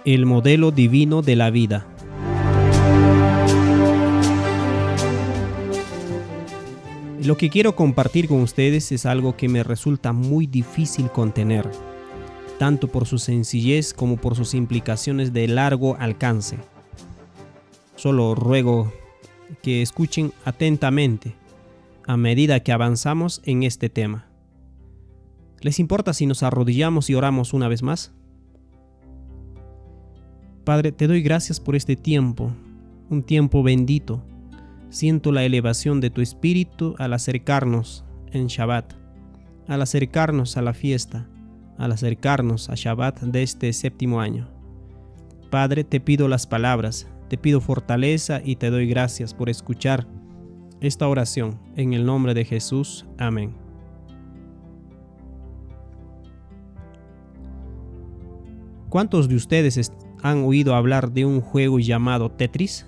El modelo divino de la vida. Lo que quiero compartir con ustedes es algo que me resulta muy difícil contener, tanto por su sencillez como por sus implicaciones de largo alcance. Solo ruego que escuchen atentamente a medida que avanzamos en este tema. ¿Les importa si nos arrodillamos y oramos una vez más? Padre, te doy gracias por este tiempo, un tiempo bendito. Siento la elevación de tu espíritu al acercarnos en Shabbat, al acercarnos a la fiesta, al acercarnos a Shabbat de este séptimo año. Padre, te pido las palabras, te pido fortaleza y te doy gracias por escuchar esta oración. En el nombre de Jesús. Amén. ¿Cuántos de ustedes han oído hablar de un juego llamado Tetris?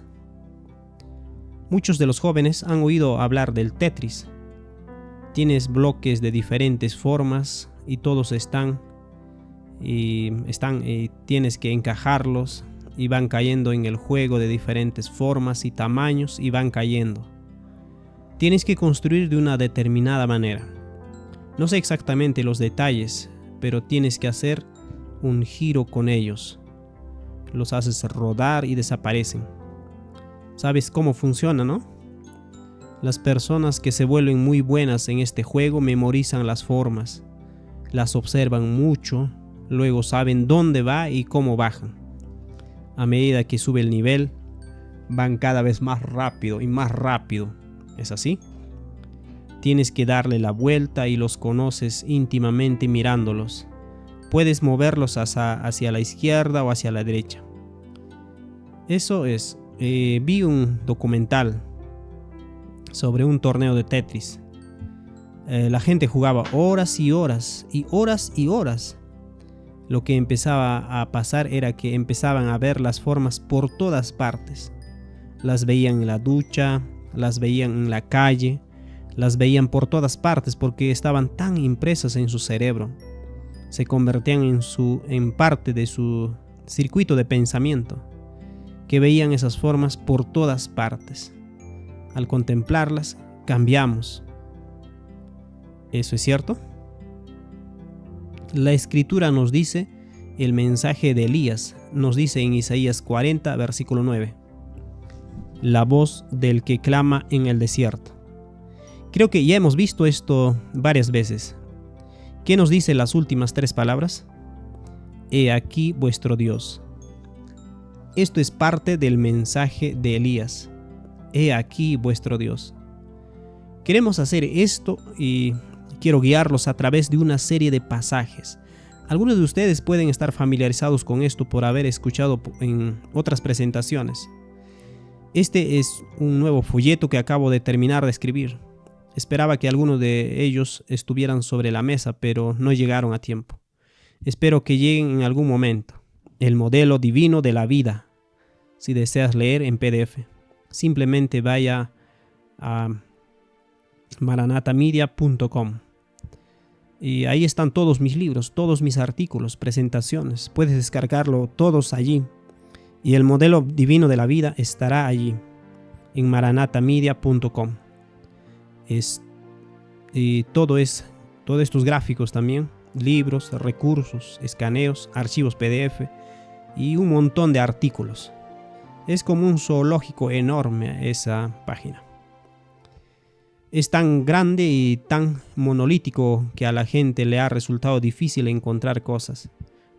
Muchos de los jóvenes han oído hablar del Tetris. Tienes bloques de diferentes formas y todos tienes que encajarlos y van cayendo en el juego de diferentes formas y tamaños y van cayendo. Tienes que construir de una determinada manera. No sé exactamente los detalles, pero tienes que hacer un giro con ellos. Los haces rodar y desaparecen. ¿Sabes cómo funciona, no? Las personas que se vuelven muy buenas en este juego memorizan las formas, las observan mucho, luego saben dónde va y cómo bajan. A medida que sube el nivel, van cada vez más rápido y más rápido. ¿Es así? Tienes que darle la vuelta y los conoces íntimamente mirándolos. Puedes moverlos hacia la izquierda o hacia la derecha. Eso es. Vi un documental sobre un torneo de Tetris. La gente jugaba horas y horas y horas y horas. Lo que empezaba a pasar era que empezaban a ver las formas por todas partes. Las veían en la ducha, las veían en la calle, las veían por todas partes porque estaban tan impresas en su cerebro. Se convertían en parte de su circuito de pensamiento, que veían esas formas por todas partes. Al contemplarlas, cambiamos. ¿Eso es cierto? La Escritura nos dice, el mensaje de Elías nos dice en Isaías 40, versículo 9, la voz del que clama en el desierto. Creo que ya hemos visto esto varias veces. ¿Qué nos dice las últimas tres palabras? He aquí vuestro Dios. Esto es parte del mensaje de Elías. He aquí vuestro Dios. Queremos hacer esto y quiero guiarlos a través de una serie de pasajes. Algunos de ustedes pueden estar familiarizados con esto por haber escuchado en otras presentaciones. Este es un nuevo folleto que acabo de terminar de escribir. Esperaba que algunos de ellos estuvieran sobre la mesa, pero no llegaron a tiempo. Espero que lleguen en algún momento. El modelo divino de la vida. Si deseas leer en PDF, simplemente vaya a maranatamedia.com y ahí están todos mis libros, todos mis artículos, presentaciones. Puedes descargarlo todos allí y el modelo divino de la vida estará allí en maranatamedia.com. Y todos estos gráficos también, libros, recursos, escaneos, archivos PDF y un montón de artículos. Es como un zoológico enorme esa página. Es tan grande y tan monolítico que a la gente le ha resultado difícil encontrar cosas.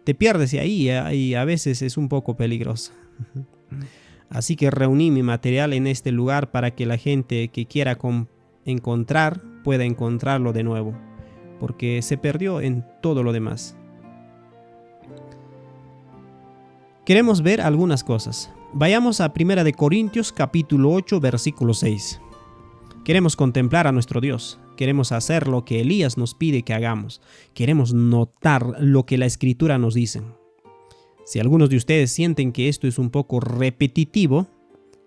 Te pierdes ahí y a veces es un poco peligroso. Así que reuní mi material en este lugar para que la gente que quiera encontrar pueda encontrarlo de nuevo, porque se perdió en todo lo demás. Queremos ver algunas cosas. Vayamos a 1 Corintios capítulo 8 versículo 6. Queremos contemplar a nuestro Dios. Queremos hacer lo que Elías nos pide que hagamos. Queremos notar lo que la Escritura nos dice. Si algunos de ustedes sienten que esto es un poco repetitivo,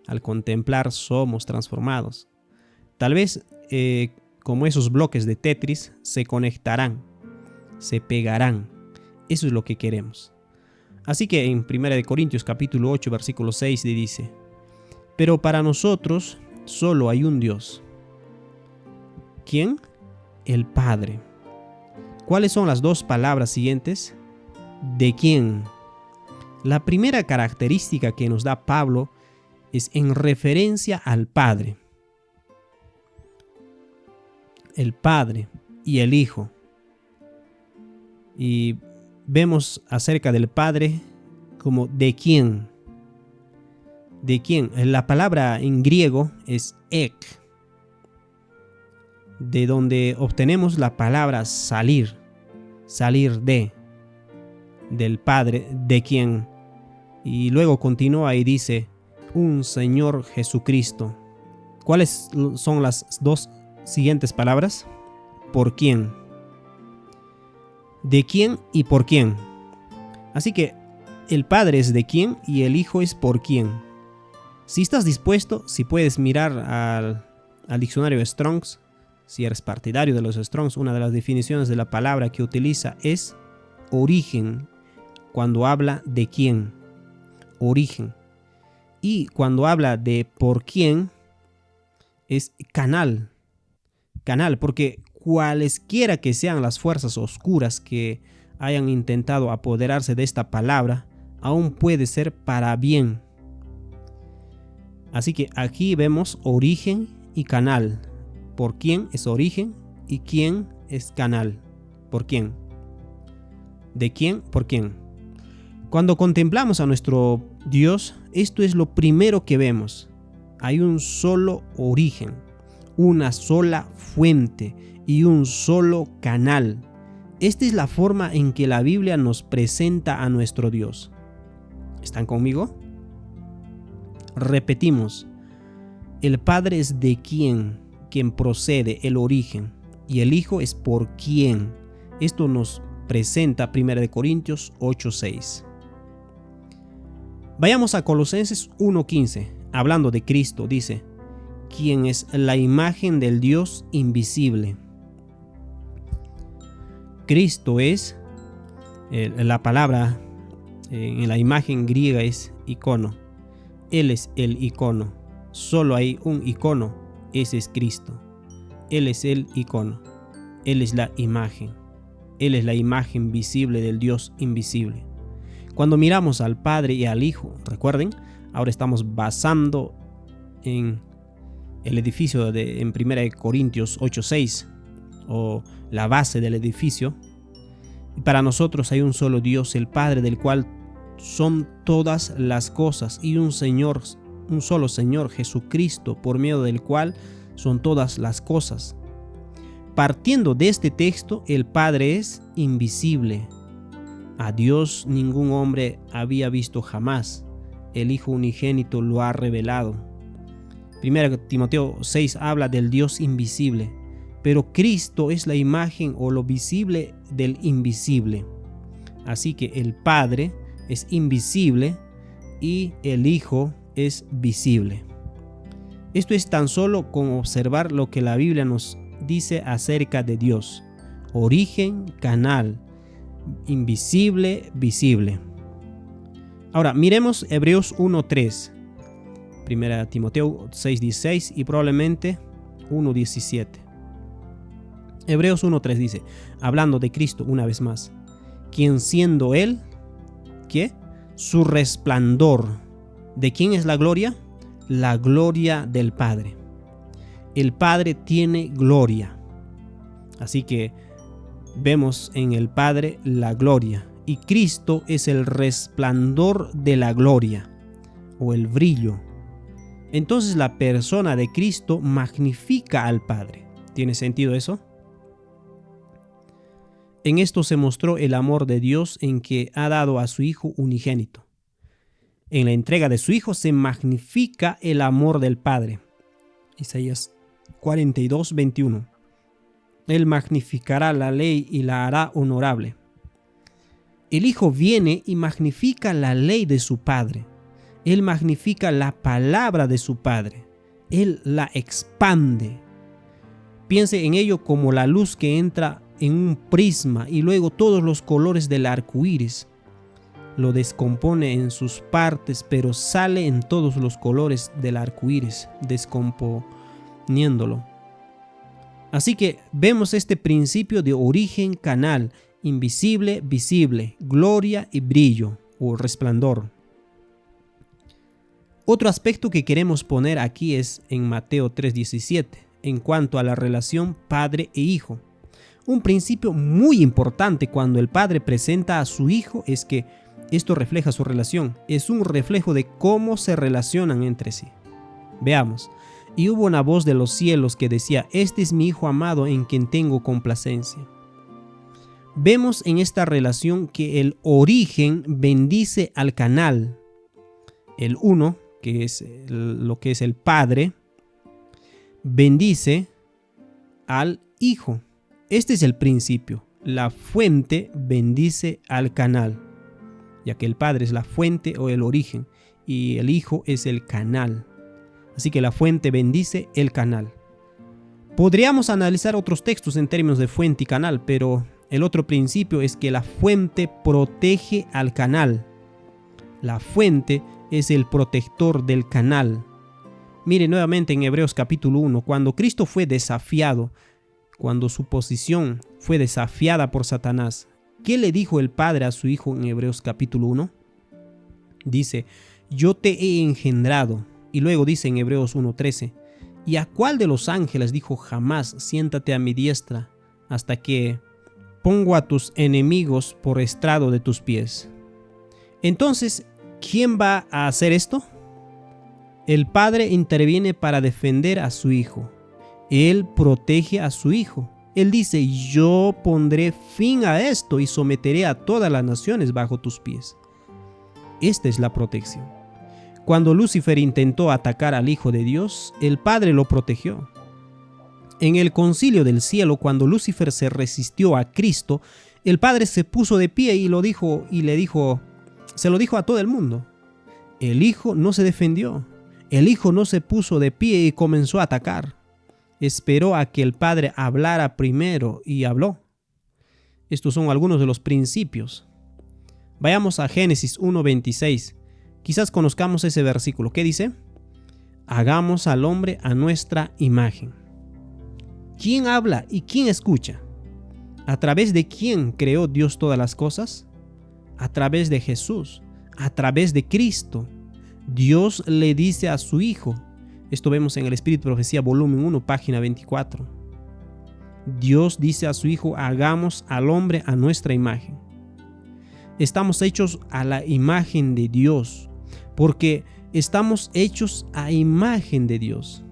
al contemplar somos transformados. Tal vez como esos bloques de Tetris se conectarán, se pegarán. Eso es lo que queremos. Así que en 1 Corintios capítulo 8, versículo 6 dice: pero para nosotros solo hay un Dios. ¿Quién? El Padre. ¿Cuáles son las dos palabras siguientes? ¿De quién? La primera característica que nos da Pablo es en referencia al Padre. El Padre y el Hijo. Y vemos acerca del Padre como ¿de quién? ¿De quién? La palabra en griego es ek, de donde obtenemos la palabra salir, salir del Padre, ¿de quién? Y luego continúa y dice, un Señor Jesucristo. ¿Cuáles son las dos siguientes palabras? ¿Por quién? ¿De quién y por quién? Así que el Padre es de quién y el Hijo es por quién. Si estás dispuesto, si puedes mirar al diccionario Strongs, si eres partidario de los Strongs, una de las definiciones de la palabra que utiliza es origen, cuando habla de quién, origen. Y cuando habla de por quién, es canal, porque cualesquiera que sean las fuerzas oscuras que hayan intentado apoderarse de esta palabra, aún puede ser para bien. Así que aquí vemos origen y canal. ¿Por quién es origen y quién es canal? ¿Por quién? ¿De quién? ¿Por quién? Cuando contemplamos a nuestro Dios, esto es lo primero que vemos. Hay un solo origen, una sola fuente y un solo canal. Esta es la forma en que la Biblia nos presenta a nuestro Dios. ¿Están conmigo? Repetimos, el Padre es de quien procede, el origen, y el Hijo es por quién. Esto nos presenta 1 Corintios 8:6. Vayamos a Colosenses 1:15, hablando de Cristo, dice, quien es la imagen del Dios invisible. Cristo es, la palabra en la imagen griega es icono. Él es el icono. Solo hay un icono. Ese es Cristo. Él es el icono. Él es la imagen. Él es la imagen visible del Dios invisible. Cuando miramos al Padre y al Hijo, recuerden, ahora estamos basando en el edificio en 1 Corintios 8:6, o la base del edificio. Y para nosotros hay un solo Dios, el Padre, del cual son todas las cosas, y un solo Señor, Jesucristo, por medio del cual son todas las cosas. Partiendo de este texto, el Padre es invisible. A Dios ningún hombre había visto jamás. El Hijo unigénito lo ha revelado. 1 Timoteo 6 habla del Dios invisible, pero Cristo es la imagen o lo visible del invisible. Así que el Padre es invisible y el Hijo es visible. Esto es tan solo con observar lo que la Biblia nos dice acerca de Dios. Origen, canal, invisible, visible. Ahora, miremos Hebreos 1:3, 1 Timoteo 6:16 y probablemente 1:17. Hebreos 1:3 dice, hablando de Cristo una vez más, quien siendo Él, ¿qué? Su resplandor. ¿De quién es la gloria? La gloria del Padre. El Padre tiene gloria. Así que vemos en el Padre la gloria. Y Cristo es el resplandor de la gloria o el brillo. Entonces la persona de Cristo magnifica al Padre. ¿Tiene sentido eso? En esto se mostró el amor de Dios en que ha dado a su Hijo unigénito. En la entrega de su Hijo se magnifica el amor del Padre. Isaías 42:21. Él magnificará la ley y la hará honorable. El Hijo viene y magnifica la ley de su Padre. Él magnifica la palabra de su Padre. Él la expande. Piense en ello como la luz que entra en un prisma y luego todos los colores del arco iris. lo descompone en sus partes, pero sale en todos los colores del arco iris, descomponiéndolo. Así que vemos este principio de origen, canal, invisible, visible, gloria y brillo o resplandor. Otro aspecto que queremos poner aquí es en Mateo 3:17, en cuanto a la relación padre e hijo. Un principio muy importante cuando el padre presenta a su hijo es que esto refleja su relación, es un reflejo de cómo se relacionan entre sí. Veamos. Y hubo una voz de los cielos que decía: este es mi hijo amado en quien tengo complacencia. Vemos en esta relación que el origen bendice al canal. El uno, que es lo que es el padre, bendice al hijo. Este es el principio. La fuente bendice al canal, ya que el padre es la fuente o el origen y el hijo es el canal. Así que la fuente bendice el canal. Podríamos analizar otros textos en términos de fuente y canal, pero el otro principio es que la fuente protege al canal. La fuente es el protector del canal. Mire nuevamente en Hebreos capítulo 1, cuando Cristo fue desafiado, cuando su posición fue desafiada por Satanás, ¿qué le dijo el Padre a su Hijo en Hebreos capítulo 1? Dice: yo te he engendrado. Y luego dice en Hebreos 1:13, ¿y a cuál de los ángeles dijo jamás: siéntate a mi diestra hasta que pongo a tus enemigos por estrado de tus pies? Entonces, ¿quién va a hacer esto? El Padre interviene para defender a su Hijo. Él protege a su Hijo. Él dice: yo pondré fin a esto y someteré a todas las naciones bajo tus pies. Esta es la protección. Cuando Lucifer intentó atacar al Hijo de Dios, el Padre lo protegió. En el concilio del cielo, cuando Lucifer se resistió a Cristo, el Padre se puso de pie y se lo dijo a todo el mundo. El Hijo no se defendió. El Hijo no se puso de pie y comenzó a atacar. Esperó a que el Padre hablara primero y habló. Estos son algunos de los principios. Vayamos a Génesis 1:26. Quizás conozcamos ese versículo. ¿Qué dice? Hagamos al hombre a nuestra imagen. ¿Quién habla y quién escucha? ¿A través de quién creó Dios todas las cosas? A través de Jesús, a través de Cristo. Dios le dice a su Hijo. Esto vemos en el Espíritu de Profecía, volumen 1, página 24. Dios dice a su Hijo: hagamos al hombre a nuestra imagen. Estamos hechos a la imagen de Dios, porque estamos hechos a imagen de Dios.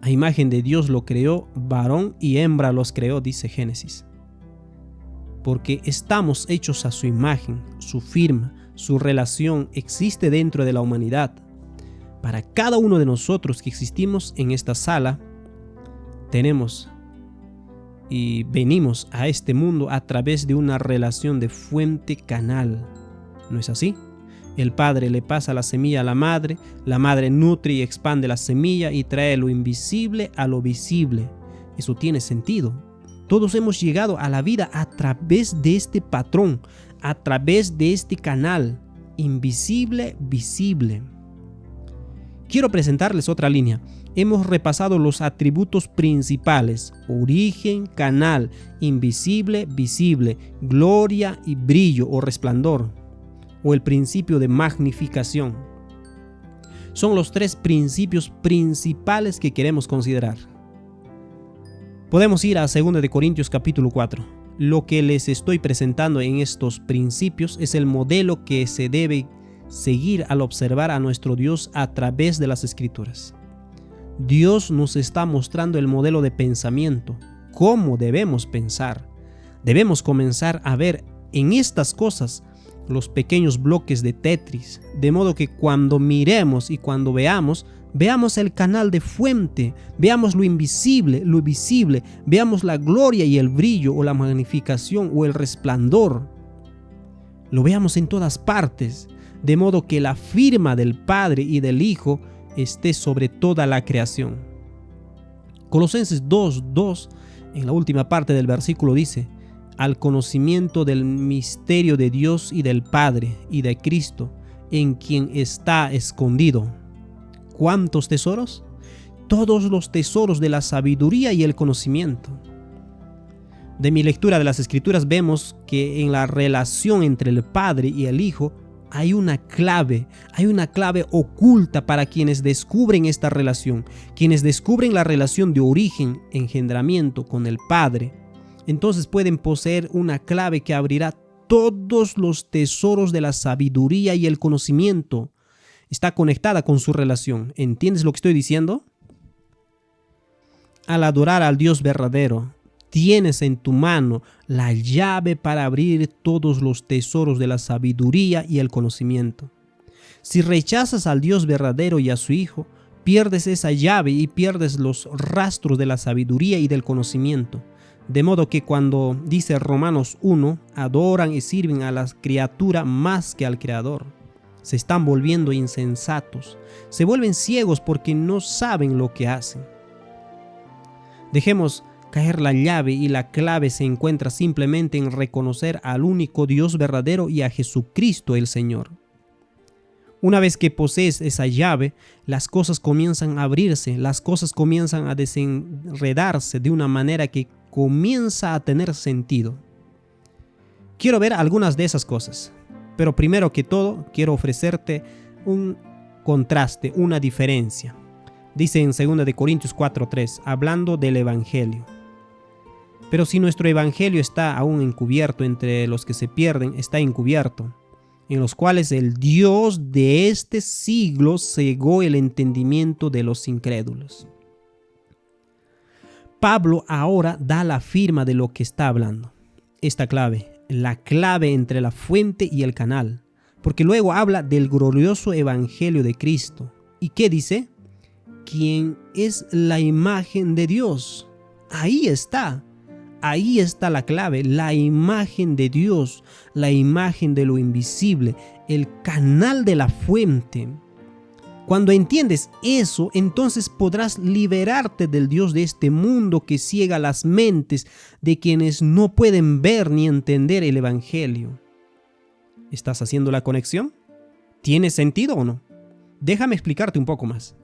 A imagen de Dios lo creó, varón y hembra los creó, dice Génesis. Porque estamos hechos a su imagen, su firma, su relación existe dentro de la humanidad. Para cada uno de nosotros que existimos en esta sala, tenemos y venimos a este mundo a través de una relación de fuente-canal. ¿No es así? El padre le pasa la semilla a la madre nutre y expande la semilla y trae lo invisible a lo visible. Eso tiene sentido. Todos hemos llegado a la vida a través de este patrón, a través de este canal, invisible, visible. Quiero presentarles otra línea. Hemos repasado los atributos principales: origen, canal, invisible, visible, gloria y brillo o resplandor, o el principio de magnificación. Son los tres principios principales que queremos considerar. Podemos ir a 2 de Corintios capítulo 4. Lo que les estoy presentando en estos principios es el modelo que se debe seguir al observar a nuestro Dios a través de las Escrituras. Dios nos está mostrando el modelo de pensamiento, cómo debemos pensar. Debemos comenzar a ver en estas cosas los pequeños bloques de Tetris, de modo que cuando miremos y cuando veamos el canal de fuente, veamos lo invisible, lo visible, veamos la gloria y el brillo o la magnificación o el resplandor. Lo veamos en todas partes, de modo que la firma del Padre y del Hijo esté sobre toda la creación. Colosenses 2:2, en la última parte del versículo dice: al conocimiento del misterio de Dios y del Padre y de Cristo, en quien está escondido. ¿Cuántos tesoros? Todos los tesoros de la sabiduría y el conocimiento. De mi lectura de las Escrituras vemos que en la relación entre el Padre y el Hijo hay una clave oculta para quienes descubren esta relación, quienes descubren la relación de origen, engendramiento con el Padre. Entonces pueden poseer una clave que abrirá todos los tesoros de la sabiduría y el conocimiento. Está conectada con su relación. ¿Entiendes lo que estoy diciendo? Al adorar al Dios verdadero, tienes en tu mano la llave para abrir todos los tesoros de la sabiduría y el conocimiento. Si rechazas al Dios verdadero y a su Hijo, pierdes esa llave y pierdes los rastros de la sabiduría y del conocimiento. De modo que cuando dice Romanos 1, adoran y sirven a la criatura más que al Creador. Se están volviendo insensatos, se vuelven ciegos porque no saben lo que hacen. Dejemos caer la llave, y la clave se encuentra simplemente en reconocer al único Dios verdadero y a Jesucristo el Señor. Una vez que posees esa llave, las cosas comienzan a abrirse, las cosas comienzan a desenredarse de una manera que comienza a tener sentido. Quiero ver algunas de esas cosas, pero primero que todo quiero ofrecerte un contraste, una diferencia. Dice en 2 Corintios 4:3, hablando del Evangelio. Pero si nuestro Evangelio está aún encubierto entre los que se pierden, está encubierto, en los cuales el Dios de este siglo cegó el entendimiento de los incrédulos. Pablo ahora da la firma de lo que está hablando. Esta clave, la clave entre la fuente y el canal, porque luego habla del glorioso Evangelio de Cristo. ¿Y qué dice? ¿Quién es la imagen de Dios? Ahí está la clave, la imagen de Dios, la imagen de lo invisible, el canal de la fuente. Cuando entiendes eso, entonces podrás liberarte del Dios de este mundo que ciega las mentes de quienes no pueden ver ni entender el Evangelio. ¿Estás haciendo la conexión? ¿Tiene sentido o no? Déjame explicarte un poco más.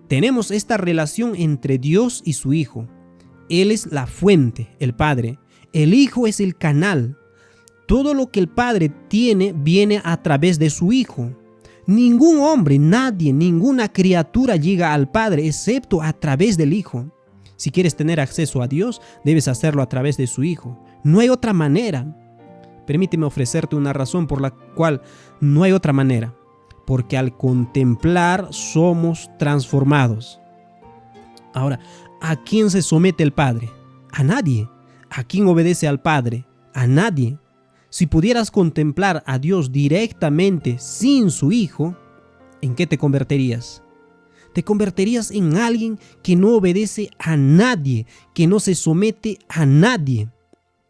Tenemos esta relación entre Dios y su Hijo. Él es la fuente, el Padre. El Hijo es el canal. Todo lo que el Padre tiene viene a través de su Hijo. Ningún hombre, nadie, ninguna criatura llega al Padre excepto a través del Hijo. Si quieres tener acceso a Dios, debes hacerlo a través de su Hijo. No hay otra manera. Permíteme ofrecerte una razón por la cual no hay otra manera. Porque al contemplar somos transformados. Ahora, ¿a quién se somete el Padre? A nadie. ¿A quién obedece al Padre? A nadie. Si pudieras contemplar a Dios directamente sin su Hijo, ¿en qué te convertirías? Te convertirías en alguien que no obedece a nadie, que no se somete a nadie.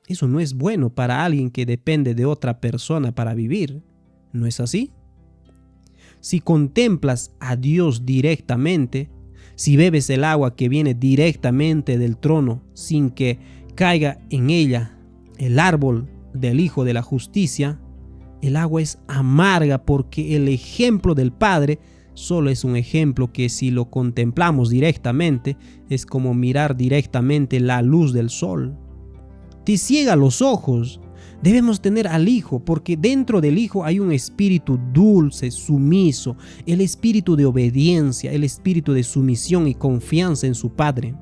Eso no es bueno para alguien que depende de otra persona para vivir. ¿No es así? Si contemplas a Dios directamente, si bebes el agua que viene directamente del trono sin que caiga en ella el árbol del Hijo de la Justicia, el agua es amarga porque el ejemplo del Padre solo es un ejemplo que, si lo contemplamos directamente, es como mirar directamente la luz del sol. Te ciega los ojos. Debemos tener al Hijo, porque dentro del Hijo hay un espíritu dulce, sumiso, el espíritu de obediencia, el espíritu de sumisión y confianza en su Padre.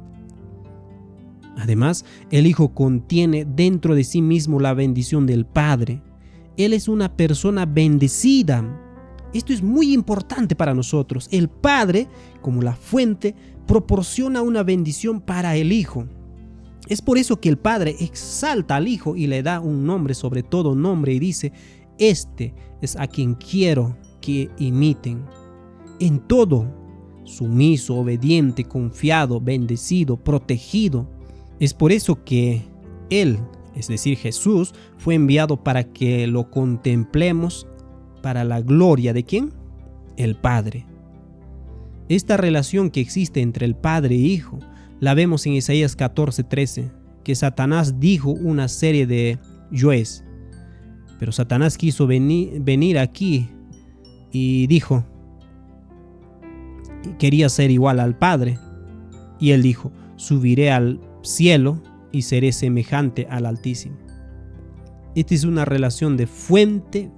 Además, el Hijo contiene dentro de sí mismo la bendición del Padre. Él es una persona bendecida. Esto es muy importante para nosotros. El Padre, como la fuente, proporciona una bendición para el Hijo. Es por eso que el Padre exalta al Hijo y le da un nombre sobre todo nombre y dice: este es a quien quiero que imiten. En todo, sumiso, obediente, confiado, bendecido, protegido. Es por eso que Él, es decir, Jesús, fue enviado para que lo contemplemos para la gloria ¿de quién? El Padre. Esta relación que existe entre el Padre e Hijo la vemos en Isaías 14:13, que Satanás dijo una serie de yoes. Pero Satanás quiso venir aquí y dijo, quería ser igual al Padre. Y él dijo, subiré al cielo y seré semejante al Altísimo. Esta es una relación de fuente.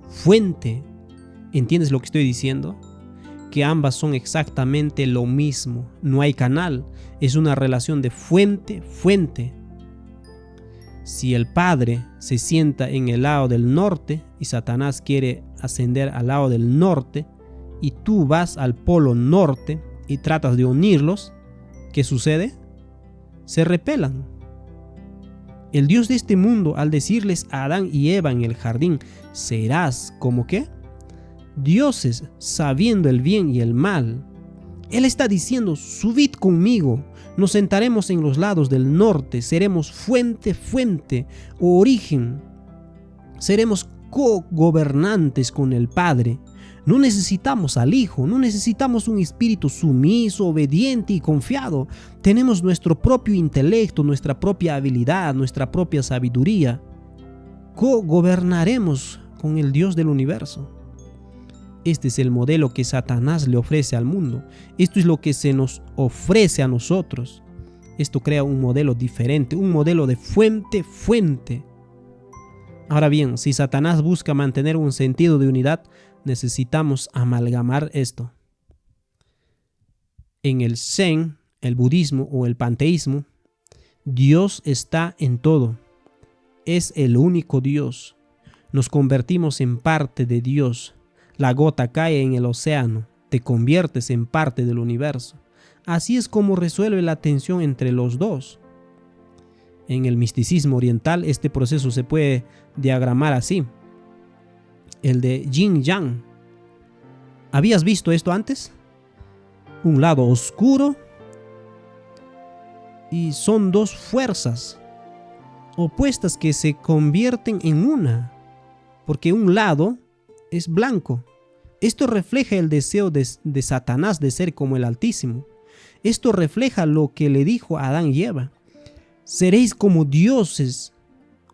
¿Entiendes lo que estoy diciendo? Que ambas son exactamente lo mismo. No hay canal. Es una relación de fuente. Si el Padre se sienta en el lado del norte y Satanás quiere ascender al lado del norte y tú vas al polo norte y tratas de unirlos, ¿qué sucede? Se repelan. El Dios de este mundo, al decirles a Adán y Eva en el jardín, serás como ¿qué? Dioses, sabiendo el bien y el mal. Él está diciendo, subid conmigo, nos sentaremos en los lados del norte, seremos fuente o origen. Seremos co-gobernantes con el Padre. No necesitamos al Hijo, no necesitamos un espíritu sumiso, obediente y confiado. Tenemos nuestro propio intelecto, nuestra propia habilidad, nuestra propia sabiduría. Co-gobernaremos con el Dios del universo. Este es el modelo que Satanás le ofrece al mundo. Esto es lo que se nos ofrece a nosotros. Esto crea un modelo diferente, un modelo de fuente. Ahora bien, si Satanás busca mantener un sentido de unidad, necesitamos amalgamar esto. En el Zen, el budismo o el panteísmo, Dios está en todo. Es el único Dios. Nos convertimos en parte de Dios. La gota cae en el océano, te conviertes en parte del universo. Así es como resuelve la tensión entre los dos. En el misticismo oriental este proceso se puede diagramar así. El de Yin Yang. ¿Habías visto esto antes? Un lado oscuro y son dos fuerzas opuestas que se convierten en una, porque un lado es blanco. Esto refleja el deseo de Satanás de ser como el Altísimo. Esto refleja lo que le dijo a Adán y Eva. Seréis como dioses,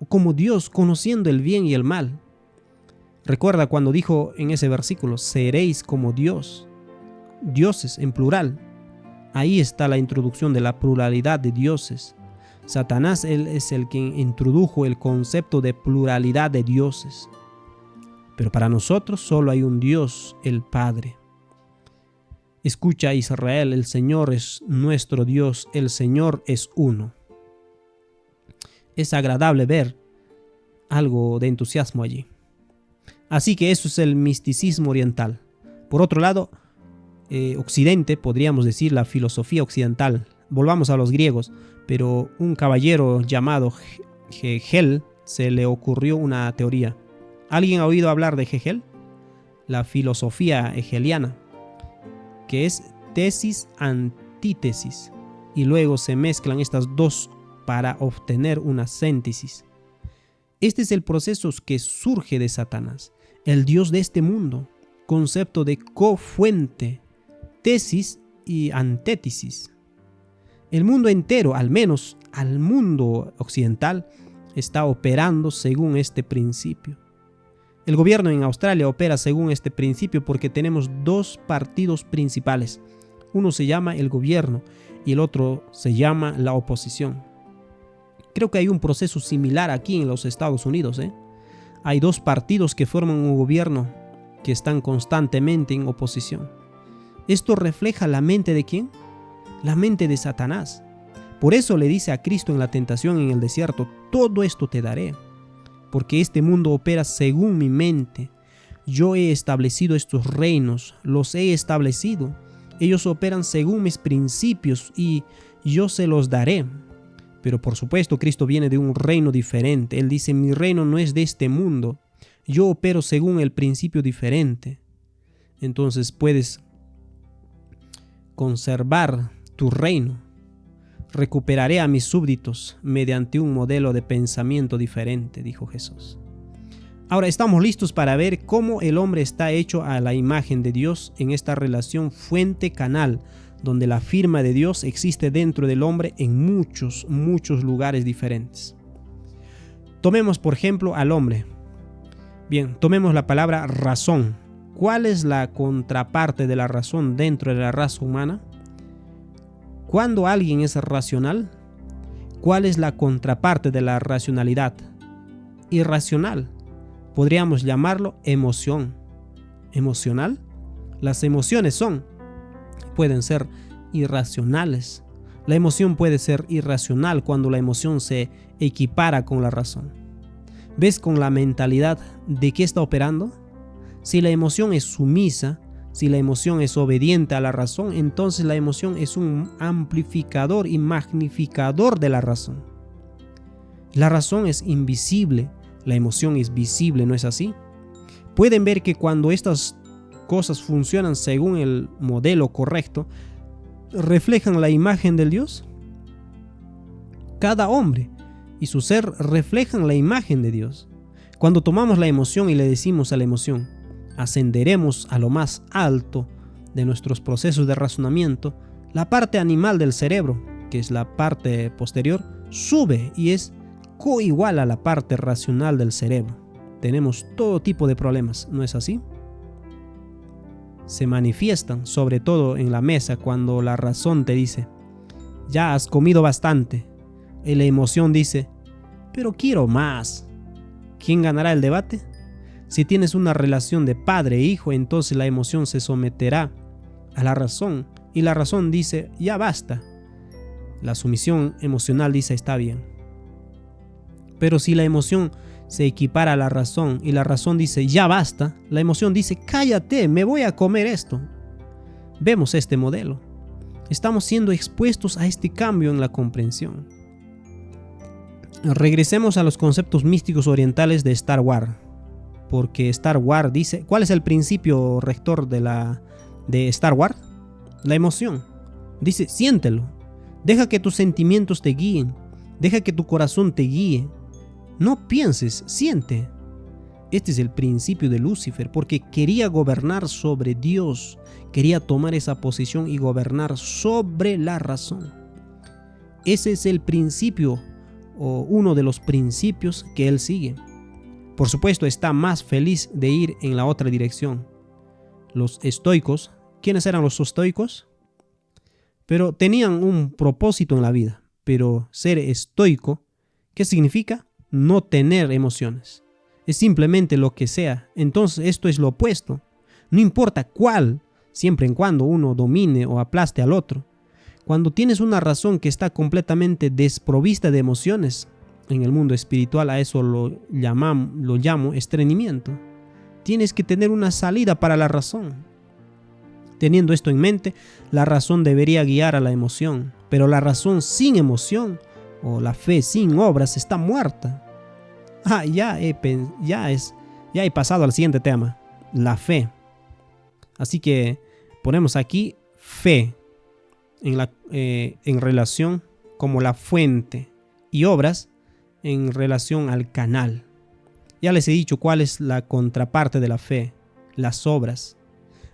como Dios, conociendo el bien y el mal. Recuerda cuando dijo en ese versículo, seréis como Dios, dioses en plural. Ahí está la introducción de la pluralidad de dioses. Satanás, él es el que introdujo el concepto de pluralidad de dioses. Pero para nosotros solo hay un Dios, el Padre. Escucha, Israel, el Señor es nuestro Dios, el Señor es uno. Es agradable ver algo de entusiasmo allí. Así que eso es el misticismo oriental. Por otro lado, Occidente, podríamos decir la filosofía occidental. Volvamos a los griegos, pero un caballero llamado Hegel se le ocurrió una teoría. ¿Alguien ha oído hablar de Hegel? La filosofía hegeliana, que es tesis-antítesis, y luego se mezclan estas dos para obtener una síntesis. Este es el proceso que surge de Satanás, el Dios de este mundo, concepto de cofuente, tesis y antítesis. El mundo entero, al menos al mundo occidental, está operando según este principio. El gobierno en Australia opera según este principio porque tenemos dos partidos principales. Uno se llama el gobierno y el otro se llama la oposición. Creo que hay un proceso similar aquí en los Estados Unidos. Hay dos partidos que forman un gobierno que están constantemente en oposición. Esto refleja la mente ¿de quién? La mente de Satanás. Por eso le dice a Cristo en la tentación en el desierto, todo esto te daré, porque este mundo opera según mi mente. Yo he establecido estos reinos, los he establecido. Ellos operan según mis principios y yo se los daré. Pero por supuesto, Cristo viene de un reino diferente. Él dice, mi reino no es de este mundo. Yo opero según el principio diferente. Entonces puedes conservar tu reino. Recuperaré a mis súbditos mediante un modelo de pensamiento diferente, dijo Jesús. Ahora estamos listos para ver cómo el hombre está hecho a la imagen de Dios en esta relación fuente-canal, donde la firma de Dios existe dentro del hombre en muchos lugares diferentes. Tomemos por ejemplo al hombre. Bien, tomemos la palabra razón. ¿Cuál es la contraparte de la razón dentro de la raza humana? ¿Cuándo alguien es racional? ¿Cuál es la contraparte de la racionalidad? Irracional. Podríamos llamarlo emoción. ¿Emocional? Las emociones pueden ser irracionales. La emoción puede ser irracional cuando la emoción se equipara con la razón. ¿Ves con la mentalidad de qué está operando? Si la emoción es sumisa, si la emoción es obediente a la razón, entonces la emoción es un amplificador y magnificador de la razón. La razón es invisible, la emoción es visible, ¿no es así? Pueden ver que cuando estas cosas funcionan según el modelo correcto, reflejan la imagen del Dios. Cada hombre y su ser reflejan la imagen de Dios. Cuando tomamos la emoción y le decimos a la emoción, ascenderemos a lo más alto de nuestros procesos de razonamiento, la parte animal del cerebro, que es la parte posterior, sube y es coigual a la parte racional del cerebro. Tenemos todo tipo de problemas, ¿no es así? Se manifiestan sobre todo en la mesa cuando la razón te dice, ya has comido bastante, y la emoción dice, pero quiero más. ¿Quién ganará el debate? Si tienes una relación de padre e hijo, entonces la emoción se someterá a la razón y la razón dice, ya basta. La sumisión emocional dice, está bien. Pero si la emoción se equipara a la razón y la razón dice, ya basta, la emoción dice, cállate, me voy a comer esto. Vemos este modelo. Estamos siendo expuestos a este cambio en la comprensión. Regresemos a los conceptos místicos orientales de Star Wars. Porque Star Wars dice, ¿cuál es el principio rector de Star Wars? La emoción. Dice, siéntelo. Deja que tus sentimientos te guíen. Deja que tu corazón te guíe. No pienses, siente. Este es el principio de Lucifer, porque quería gobernar sobre Dios. Quería tomar esa posición y gobernar sobre la razón. Ese es el principio, o uno de los principios que él sigue. Por supuesto, está más feliz de ir en la otra dirección. Los estoicos, ¿quiénes eran los estoicos? Pero tenían un propósito en la vida. Pero ser estoico, ¿qué significa? No tener emociones. Es simplemente lo que sea. Entonces esto es lo opuesto. No importa cuál, siempre y cuando uno domine o aplaste al otro. Cuando tienes una razón que está completamente desprovista de emociones, en el mundo espiritual a eso lo llamo estreñimiento. Tienes que tener una salida para la razón. Teniendo esto en mente, la razón debería guiar a la emoción, pero la razón sin emoción o la fe sin obras está muerta. Ya he pasado al siguiente tema, la fe. Así que ponemos aquí fe en relación como la fuente y obras en relación al canal. Ya les he dicho cuál es la contraparte de la fe, las obras.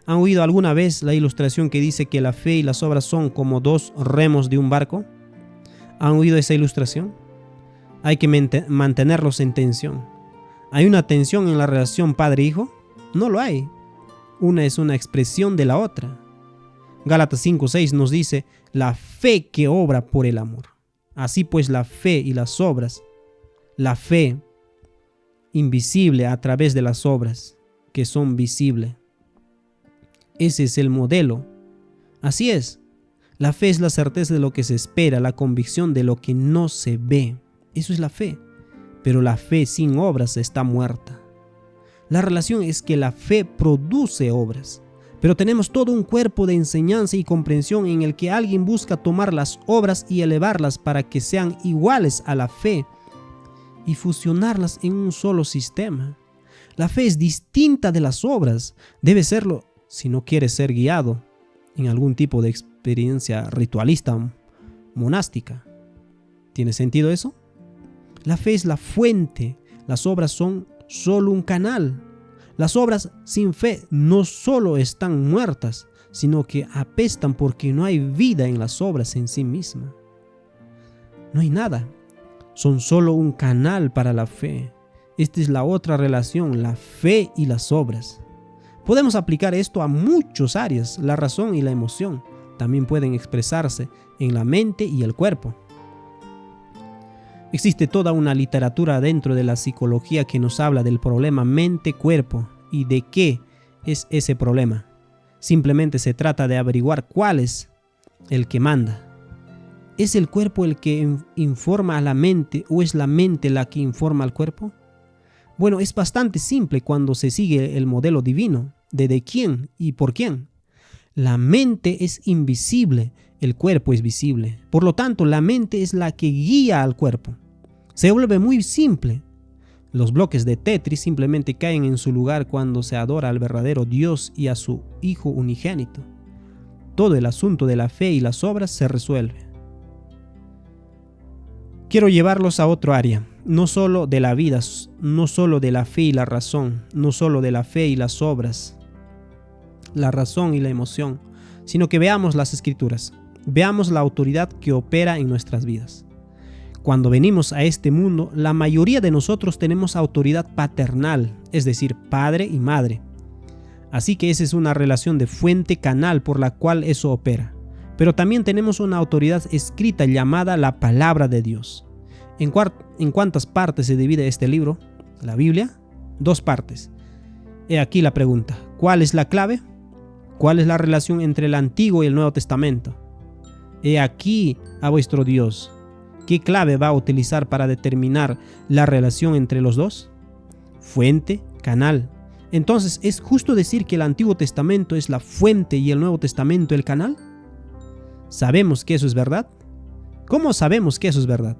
¿Han oído alguna vez la ilustración que dice que la fe y las obras son como dos remos de un barco? ¿Han oído esa ilustración? Hay que mantenerlos en tensión. ¿Hay una tensión en la relación padre-hijo? No lo hay. Una es una expresión de la otra. Gálatas 5:6 nos dice, la fe que obra por el amor. Así pues, la fe y las obras, la fe invisible a través de las obras que son visibles. Ese es el modelo. Así es. La fe es la certeza de lo que se espera, la convicción de lo que no se ve. Eso es la fe. Pero la fe sin obras está muerta. La relación es que la fe produce obras. Pero tenemos todo un cuerpo de enseñanza y comprensión en el que alguien busca tomar las obras y elevarlas para que sean iguales a la fe y fusionarlas en un solo sistema. La fe es distinta de las obras. Debe serlo si no quieres ser guiado en algún tipo de experiencia ritualista monástica. ¿Tiene sentido eso? La fe es la fuente. Las obras son solo un canal. Las obras sin fe no solo están muertas, sino que apestan porque no hay vida en las obras en sí mismas. No hay nada. Son solo un canal para la fe. Esta es la otra relación, la fe y las obras. Podemos aplicar esto a muchas áreas. La razón y la emoción también pueden expresarse en la mente y el cuerpo. Existe toda una literatura dentro de la psicología que nos habla del problema mente-cuerpo y de qué es ese problema. Simplemente se trata de averiguar cuál es el que manda. ¿Es el cuerpo el que informa a la mente o es la mente la que informa al cuerpo? Bueno, es bastante simple cuando se sigue el modelo divino de quién y por quién. La mente es invisible, el cuerpo es visible. Por lo tanto, la mente es la que guía al cuerpo. Se vuelve muy simple. Los bloques de Tetris simplemente caen en su lugar cuando se adora al verdadero Dios y a su Hijo unigénito. Todo el asunto de la fe y las obras se resuelve. Quiero llevarlos a otro área, no solo de la vida, no solo de la fe y la razón, no solo de la fe y las obras, la razón y la emoción, sino que veamos las Escrituras, veamos la autoridad que opera en nuestras vidas. Cuando venimos a este mundo, la mayoría de nosotros tenemos autoridad paternal, es decir, padre y madre. Así que esa es una relación de fuente-canal por la cual eso opera. Pero también tenemos una autoridad escrita llamada la Palabra de Dios. ¿En cuántas partes se divide este libro? ¿La Biblia? 2 partes. He aquí la pregunta. ¿Cuál es la clave? ¿Cuál es la relación entre el Antiguo y el Nuevo Testamento? He aquí a vuestro Dios. ¿Qué clave va a utilizar para determinar la relación entre los dos? Fuente, canal. Entonces, ¿es justo decir que el Antiguo Testamento es la fuente y el Nuevo Testamento el canal? ¿Sabemos que eso es verdad? ¿Cómo sabemos que eso es verdad?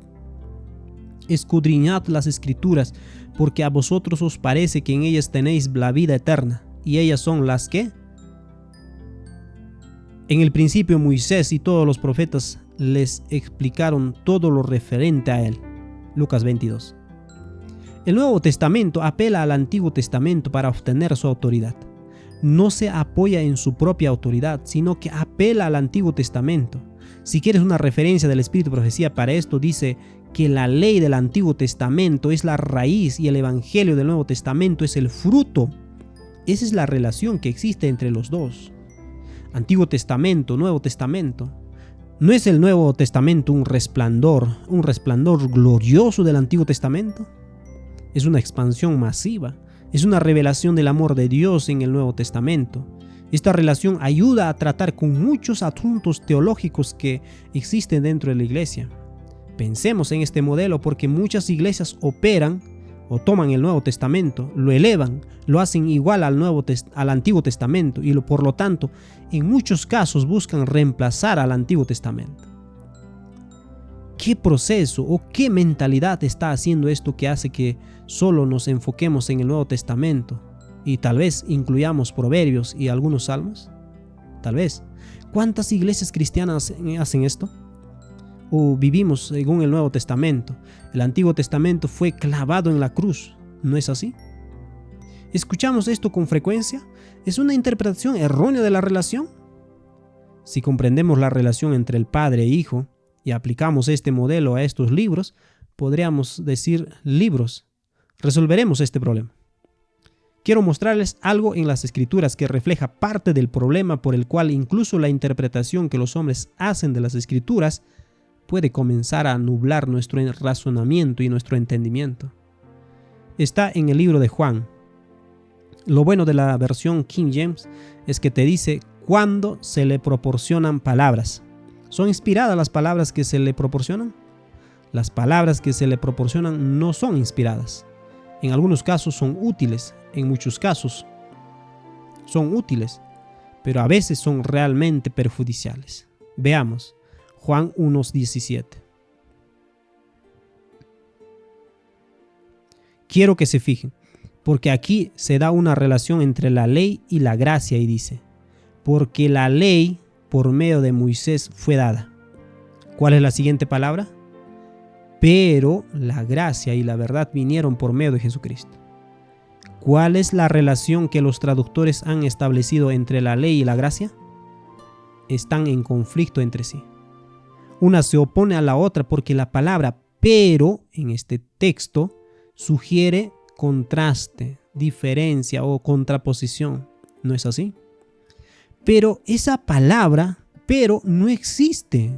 Escudriñad las Escrituras, porque a vosotros os parece que en ellas tenéis la vida eterna, y ellas son las que en el principio Moisés y todos los profetas les explicaron todo lo referente a él. Lucas 22. El Nuevo Testamento apela al Antiguo Testamento para obtener su autoridad. No se apoya en su propia autoridad, sino que apela al Antiguo Testamento. Si quieres una referencia del Espíritu de Profecía para esto, dice que la ley del Antiguo Testamento es la raíz y el Evangelio del Nuevo Testamento es el fruto. Esa es la relación que existe entre los dos. Antiguo Testamento, Nuevo Testamento. ¿No es el Nuevo Testamento un resplandor glorioso del Antiguo Testamento? Es una expansión masiva. Es una revelación del amor de Dios en el Nuevo Testamento. Esta relación ayuda a tratar con muchos asuntos teológicos que existen dentro de la iglesia. Pensemos en este modelo porque muchas iglesias operan o toman el Nuevo Testamento, lo elevan, lo hacen igual al Antiguo Testamento y por lo tanto, en muchos casos buscan reemplazar al Antiguo Testamento. ¿Qué proceso o qué mentalidad está haciendo esto que hace que solo nos enfoquemos en el Nuevo Testamento y tal vez incluyamos Proverbios y algunos salmos? Tal vez. ¿Cuántas iglesias cristianas hacen esto? ¿O vivimos según el Nuevo Testamento? El Antiguo Testamento fue clavado en la cruz, ¿no es así? ¿Escuchamos esto con frecuencia? ¿Es una interpretación errónea de la relación? Si comprendemos la relación entre el Padre e Hijo y aplicamos este modelo a estos libros, podríamos decir libros. Resolveremos este problema. Quiero mostrarles algo en las Escrituras que refleja parte del problema por el cual incluso la interpretación que los hombres hacen de las Escrituras puede comenzar a nublar nuestro razonamiento y nuestro entendimiento. Está en el libro de Juan. Lo bueno de la versión King James es que te dice cuándo se le proporcionan palabras. ¿Son inspiradas las palabras que se le proporcionan? Las palabras que se le proporcionan no son inspiradas. En algunos casos son útiles, en muchos casos son útiles, pero a veces son realmente perjudiciales. Veamos. Juan 1:17. Quiero que se fijen, porque aquí se da una relación entre la ley y la gracia y dice, porque la ley por medio de Moisés fue dada. ¿Cuál es la siguiente palabra? Pero la gracia y la verdad vinieron por medio de Jesucristo. ¿Cuál es la relación que los traductores han establecido entre la ley y la gracia? están en conflicto entre sí. Una se opone a la otra porque la palabra pero en este texto sugiere contraste, diferencia o contraposición. ¿No es así? Pero esa palabra pero no existe.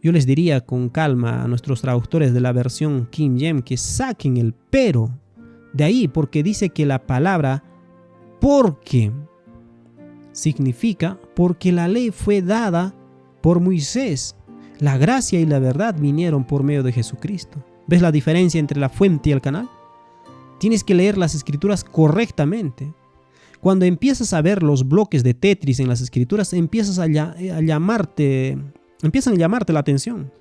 Yo les diría con calma a nuestros traductores de la versión King James que saquen el pero de ahí, porque dice que la palabra porque significa porque la ley fue dada por Moisés. La gracia y la verdad vinieron por medio de Jesucristo. ¿Ves la diferencia entre la fuente y el canal? Tienes que leer las escrituras correctamente. Cuando empiezas a ver los bloques de Tetris en las escrituras, empiezan a llamarte la atención.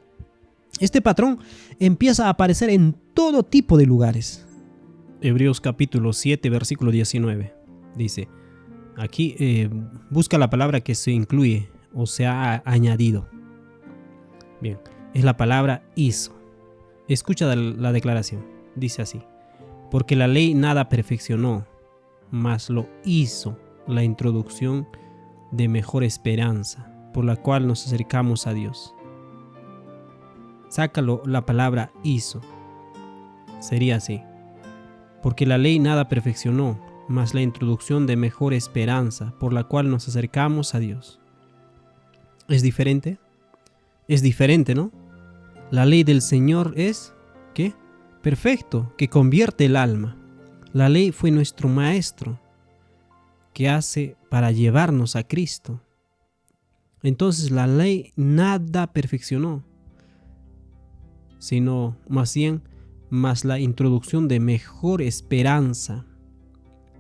Este patrón empieza a aparecer en todo tipo de lugares. Hebreos capítulo 7, versículo 19. Dice, aquí busca la palabra que se incluye o se ha añadido. Bien, es la palabra hizo. Escucha la declaración. Dice así, porque la ley nada perfeccionó, mas lo hizo la introducción de mejor esperanza, por la cual nos acercamos a Dios. Sácalo la palabra hizo. Sería así. Porque la ley nada perfeccionó, mas la introducción de mejor esperanza, por la cual nos acercamos a Dios. ¿Es diferente? Es diferente, ¿no? La ley del Señor es, ¿qué? Perfecto, que convierte el alma. La ley fue nuestro maestro, que hace para llevarnos a Cristo. Entonces la ley nada perfeccionó, sino más la introducción de mejor esperanza.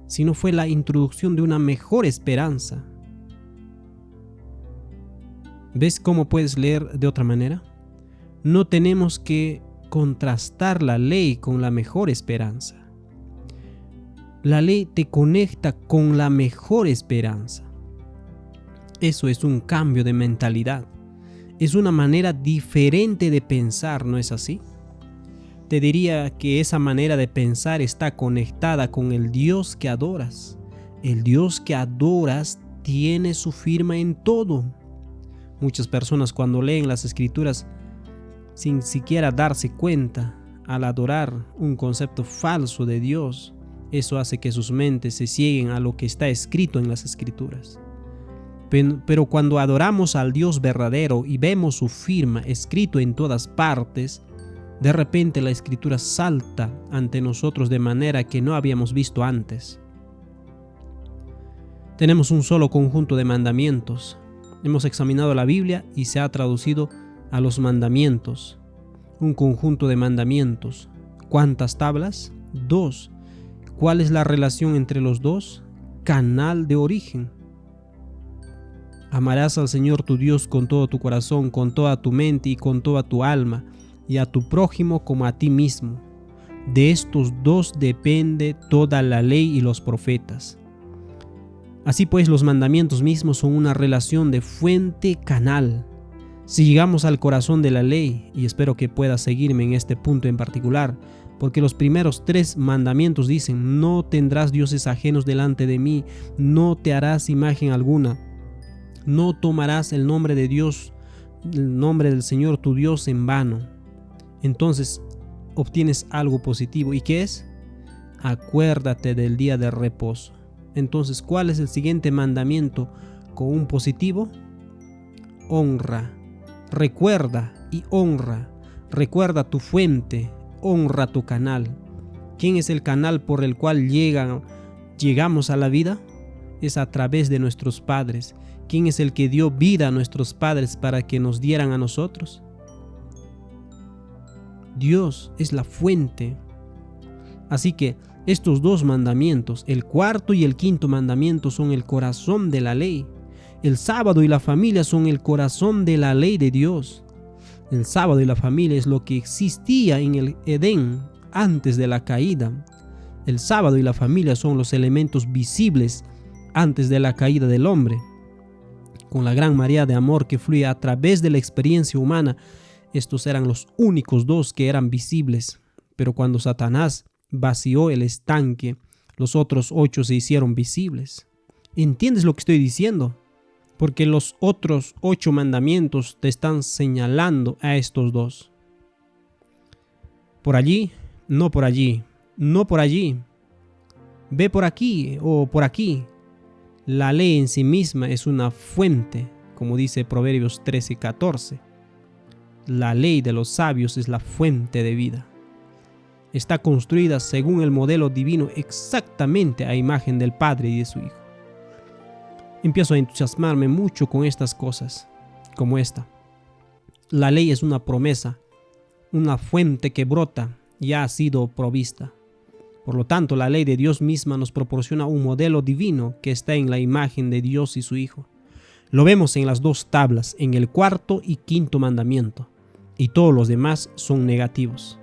Sino fue la introducción de una mejor esperanza. ¿Ves cómo puedes leer de otra manera? No tenemos que contrastar la ley con la mejor esperanza. La ley te conecta con la mejor esperanza. Eso es un cambio de mentalidad. Es una manera diferente de pensar, ¿no es así? Te diría que esa manera de pensar está conectada con el Dios que adoras. El Dios que adoras tiene su firma en todo. Muchas personas cuando leen las escrituras sin siquiera darse cuenta, al adorar un concepto falso de Dios, eso hace que sus mentes se cieguen a lo que está escrito en las escrituras. Pero cuando adoramos al Dios verdadero y vemos su firma escrito en todas partes, de repente la escritura salta ante nosotros de manera que no habíamos visto antes. Tenemos un solo conjunto de mandamientos. Hemos examinado la Biblia y se ha traducido a los mandamientos. Un conjunto de mandamientos. ¿Cuántas tablas? 2. ¿Cuál es la relación entre los dos? Canal de origen. Amarás al Señor tu Dios con todo tu corazón, con toda tu mente y con toda tu alma, y a tu prójimo como a ti mismo. De estos dos depende toda la ley y los profetas. Así pues, los mandamientos mismos son una relación de fuente-canal. Si llegamos al corazón de la ley, y espero que puedas seguirme en este punto en particular, porque los primeros 3 mandamientos dicen: no tendrás dioses ajenos delante de mí, no te harás imagen alguna, no tomarás el nombre de Dios, el nombre del Señor tu Dios en vano. Entonces obtienes algo positivo. ¿Y qué es? Acuérdate del día de reposo. Entonces, ¿cuál es el siguiente mandamiento con un positivo? Honra. Recuerda y honra. Recuerda tu fuente, honra tu canal. ¿Quién es el canal por el cual llegamos a la vida? Es a través de nuestros padres. ¿Quién es el que dio vida a nuestros padres para que nos dieran a nosotros? Dios es la fuente. Así que estos 2 mandamientos, el 4º y el 5º mandamiento, son el corazón de la ley. El sábado y la familia son el corazón de la ley de Dios. El sábado y la familia es lo que existía en el Edén antes de la caída. El sábado y la familia son los elementos visibles antes de la caída del hombre. Con la gran marea de amor que fluye a través de la experiencia humana, estos eran los únicos 2 que eran visibles. Pero cuando Satanás vació el estanque, los otros 8 se hicieron visibles. ¿Entiendes lo que estoy diciendo? porque los otros 8 mandamientos te están señalando a estos 2. Por allí, no por allí, no por allí. Ve por aquí o por aquí. La ley en sí misma es una fuente, como dice Proverbios 13:14. La ley de los sabios es la fuente de vida. Está construida según el modelo divino, exactamente a imagen del Padre y de su Hijo. Empiezo a entusiasmarme mucho con estas cosas, como esta. La ley es una promesa, una fuente que brota y ha sido provista. Por lo tanto, la ley de Dios misma nos proporciona un modelo divino que está en la imagen de Dios y su Hijo. Lo vemos en las 2 tablas, en el 4º y 5º mandamiento, y todos los demás son negativos.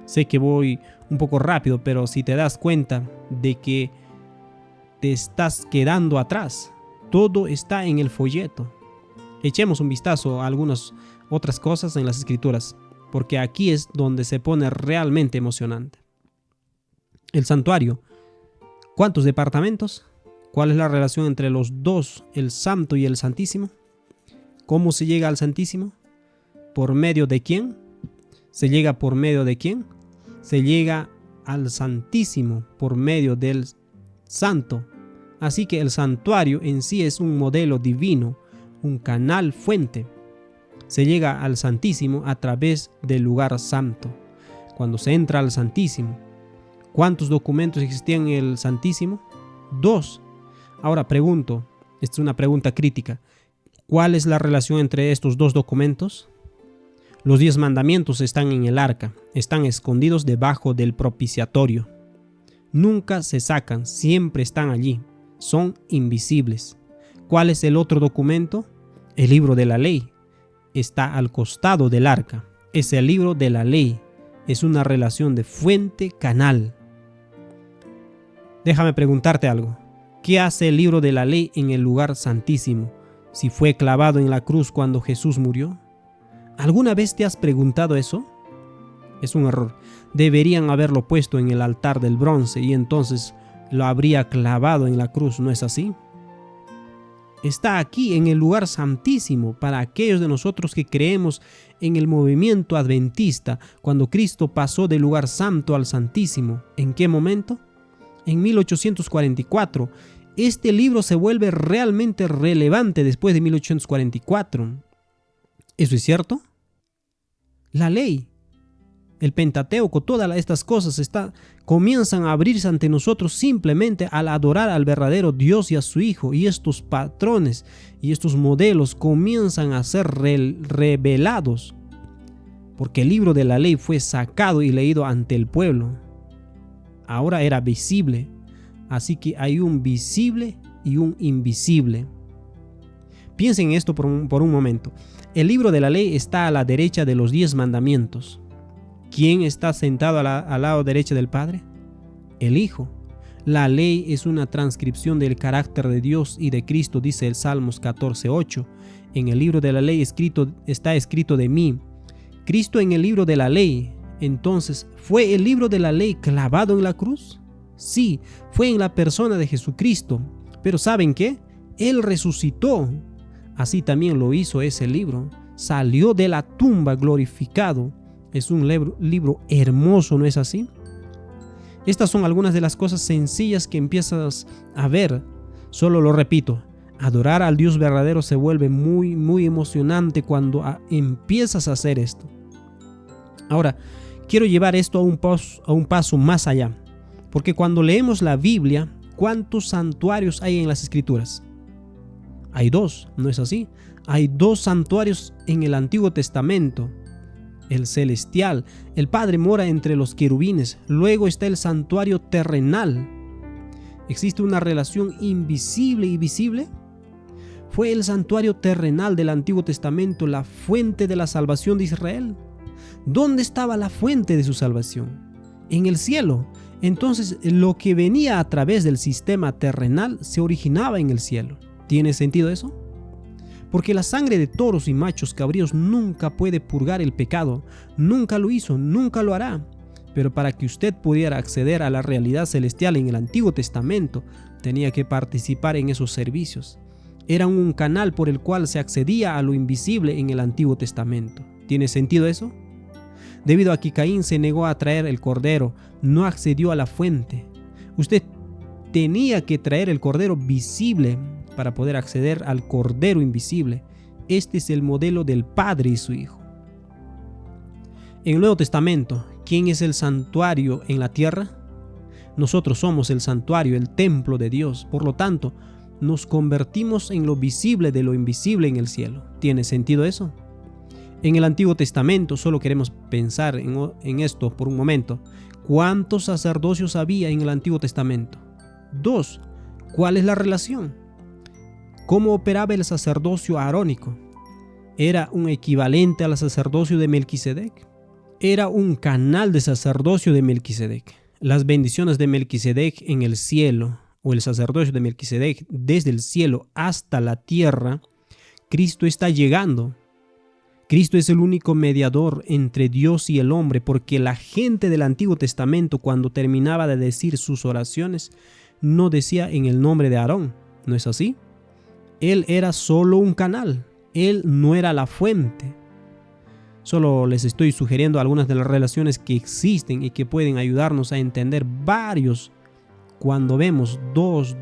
Sé que voy un poco rápido, pero si te das cuenta de que te estás quedando atrás, todo está en el folleto. Echemos un vistazo a algunas otras cosas en las Escrituras, porque aquí es donde se pone realmente emocionante. El santuario. ¿Cuántos departamentos? ¿Cuál es la relación entre los 2, el Santo y el Santísimo? ¿Cómo se llega al Santísimo? ¿Por medio de quién? ¿Se llega por medio de quién? Se llega al Santísimo por medio del Santo. Así que el santuario en sí es un modelo divino, un canal fuente. Se llega al Santísimo a través del lugar santo. Cuando se entra al Santísimo, ¿cuántos documentos existían en el Santísimo? 2. Ahora pregunto, esta es una pregunta crítica, ¿cuál es la relación entre estos 2 documentos? Los 10 mandamientos están en el arca, están escondidos debajo del propiciatorio. Nunca se sacan, siempre están allí, son invisibles. ¿Cuál es el otro documento? El libro de la ley. Está al costado del arca, es el libro de la ley, es una relación de fuente-canal. Déjame preguntarte algo. ¿Qué hace el libro de la ley en el lugar santísimo si fue clavado en la cruz cuando Jesús murió? ¿Alguna vez te has preguntado eso? Es un error. Deberían haberlo puesto en el altar del bronce y entonces lo habría clavado en la cruz, ¿no es así? Está aquí en el lugar santísimo para aquellos de nosotros que creemos en el movimiento adventista. Cuando Cristo pasó del lugar santo al santísimo, ¿en qué momento? En 1844. Este libro se vuelve realmente relevante después de 1844. ¿Eso es cierto? La ley, el Pentateuco, todas estas cosas comienzan a abrirse ante nosotros simplemente al adorar al verdadero Dios y a su Hijo, y estos patrones y estos modelos comienzan a ser revelados, porque el libro de la ley fue sacado y leído ante el pueblo. Ahora era visible, así que hay un visible y un invisible. Piensen en esto por un momento. El libro de la ley está a la derecha de los 10 mandamientos. ¿Quién está sentado al lado derecho del Padre? El Hijo. La ley es una transcripción del carácter de Dios y de Cristo, dice el Salmos 14:8. En el libro de la ley está escrito de mí. Cristo en el libro de la ley. Entonces, ¿fue el libro de la ley clavado en la cruz? Sí, fue en la persona de Jesucristo. Pero ¿saben qué? Él resucitó. Así también lo hizo ese libro. Salió de la tumba glorificado. Es un libro hermoso, ¿no es así? Estas son algunas de las cosas sencillas que empiezas a ver. Solo lo repito, adorar al Dios verdadero se vuelve muy, muy emocionante cuando empiezas a hacer esto. Ahora, quiero llevar esto a un paso más allá. Porque cuando leemos la Biblia, ¿cuántos santuarios hay en las Escrituras? Hay 2, ¿no es así? Hay 2 santuarios en el Antiguo Testamento. El celestial, el Padre mora entre los querubines. Luego está el santuario terrenal. ¿Existe una relación invisible y visible? ¿Fue el santuario terrenal del Antiguo Testamento la fuente de la salvación de Israel? ¿Dónde estaba la fuente de su salvación? En el cielo. Entonces, lo que venía a través del sistema terrenal se originaba en el cielo. ¿Tiene sentido eso? Porque la sangre de toros y machos cabríos nunca puede purgar el pecado. Nunca lo hizo, nunca lo hará. Pero para que usted pudiera acceder a la realidad celestial en el Antiguo Testamento, tenía que participar en esos servicios. Eran un canal por el cual se accedía a lo invisible en el Antiguo Testamento. ¿Tiene sentido eso? Debido a que Caín se negó a traer el cordero, no accedió a la fuente. Usted tenía que traer el cordero visible para poder acceder al cordero invisible. Este es el modelo del Padre y su Hijo. En el Nuevo Testamento, ¿quién es el santuario en la tierra? Nosotros somos el santuario, el templo de Dios. Por lo tanto, nos convertimos en lo visible de lo invisible en el cielo. ¿Tiene sentido eso? En el Antiguo Testamento, solo queremos pensar en esto por un momento. ¿Cuántos sacerdocios había en el Antiguo Testamento? 2. ¿Cuál es la relación? ¿Cómo operaba el sacerdocio arónico? ¿Era un equivalente al sacerdocio de Melquisedec? Era un canal de sacerdocio de Melquisedec. Las bendiciones de Melquisedec en el cielo, o el sacerdocio de Melquisedec desde el cielo hasta la tierra, Cristo está llegando. Cristo es el único mediador entre Dios y el hombre, porque la gente del Antiguo Testamento, cuando terminaba de decir sus oraciones, no decía en el nombre de Aarón. ¿No es así? Él era solo un canal. Él no era la fuente. Solo les estoy sugiriendo algunas de las relaciones que existen y que pueden ayudarnos a entender varios. Cuando vemos dos,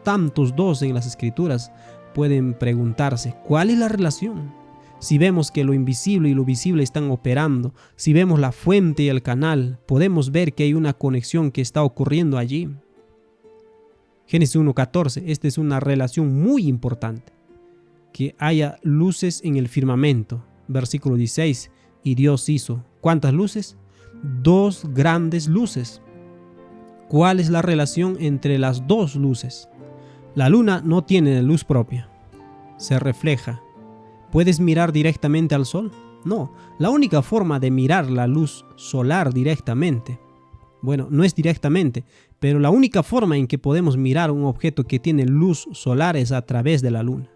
tantos dos en las Escrituras, pueden preguntarse, ¿cuál es la relación? Si vemos que lo invisible y lo visible están operando, si vemos la fuente y el canal, podemos ver que hay una conexión que está ocurriendo allí. Génesis 1:14, esta es una relación muy importante. Que haya luces en el firmamento. Versículo 16, y Dios hizo, ¿cuántas luces? 2 grandes luces. ¿Cuál es la relación entre las 2 luces? La luna no tiene luz propia, se refleja. ¿Puedes mirar directamente al sol? No, la única forma de mirar la luz solar directamente, bueno, no es directamente, pero la única forma en que podemos mirar un objeto que tiene luz solar es a través de la luna.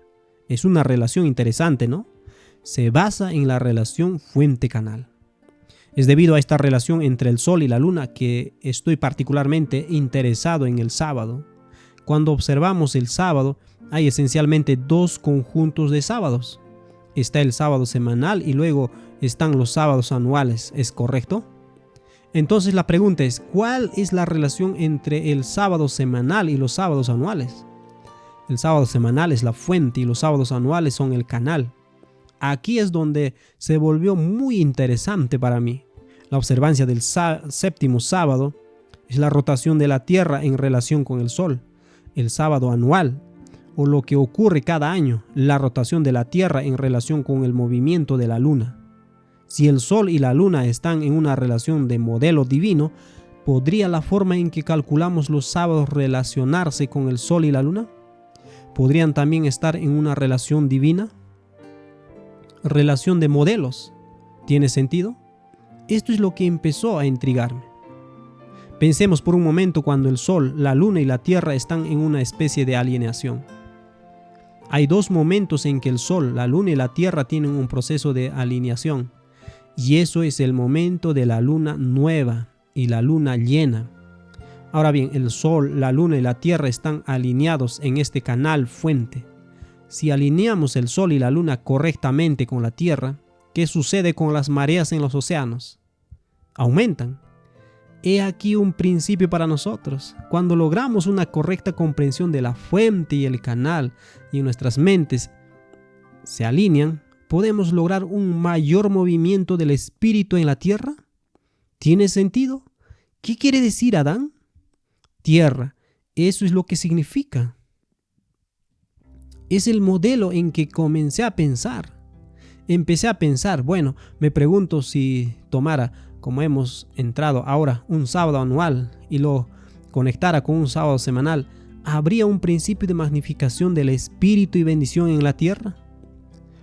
Es una relación interesante, ¿no? Se basa en la relación fuente-canal. Es debido a esta relación entre el sol y la luna que estoy particularmente interesado en el sábado. Cuando observamos el sábado, hay esencialmente 2 conjuntos de sábados. Está el sábado semanal y luego están los sábados anuales, ¿es correcto? Entonces la pregunta es, ¿cuál es la relación entre el sábado semanal y los sábados anuales? El sábado semanal es la fuente y los sábados anuales son el canal. Aquí es donde se volvió muy interesante para mí. La observancia del séptimo sábado es la rotación de la Tierra en relación con el Sol. El sábado anual, o lo que ocurre cada año, la rotación de la Tierra en relación con el movimiento de la Luna. Si el Sol y la Luna están en una relación de modelo divino, ¿podría la forma en que calculamos los sábados relacionarse con el Sol y la Luna? ¿Podrían también estar en una relación divina? Relación de modelos. ¿Tiene sentido? Esto es lo que empezó a intrigarme. Pensemos por un momento cuando el Sol, la Luna y la Tierra están en una especie de alineación. Hay 2 momentos en que el Sol, la Luna y la Tierra tienen un proceso de alineación. Y eso es el momento de la Luna nueva y la Luna llena. Ahora bien, el Sol, la Luna y la Tierra están alineados en este canal fuente. Si alineamos el Sol y la Luna correctamente con la Tierra, ¿qué sucede con las mareas en los océanos? Aumentan. He aquí un principio para nosotros. Cuando logramos una correcta comprensión de la fuente y el canal y nuestras mentes se alinean, ¿podemos lograr un mayor movimiento del espíritu en la tierra? ¿Tiene sentido? ¿Qué quiere decir Adán? Tierra, eso es lo que significa. Es el modelo en que comencé a pensar. Empecé a pensar, bueno, me pregunto si tomara, como hemos entrado ahora, un sábado anual y lo conectara con un sábado semanal, ¿habría un principio de magnificación del espíritu y bendición en la tierra?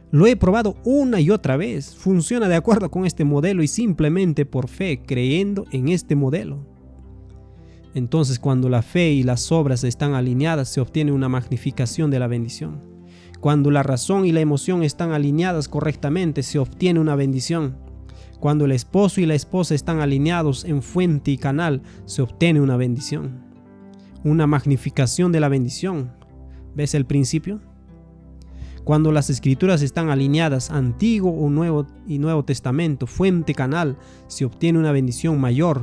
Lo he probado una y otra vez, funciona de acuerdo con este modelo y simplemente por fe, creyendo en este modelo. Entonces, cuando la fe y las obras están alineadas, se obtiene una magnificación de la bendición. Cuando la razón y la emoción están alineadas correctamente, se obtiene una bendición. Cuando el esposo y la esposa están alineados en fuente y canal, se obtiene una bendición. Una magnificación de la bendición. ¿Ves el principio? Cuando las escrituras están alineadas, Antiguo o Nuevo Testamento, fuente, canal, se obtiene una bendición mayor.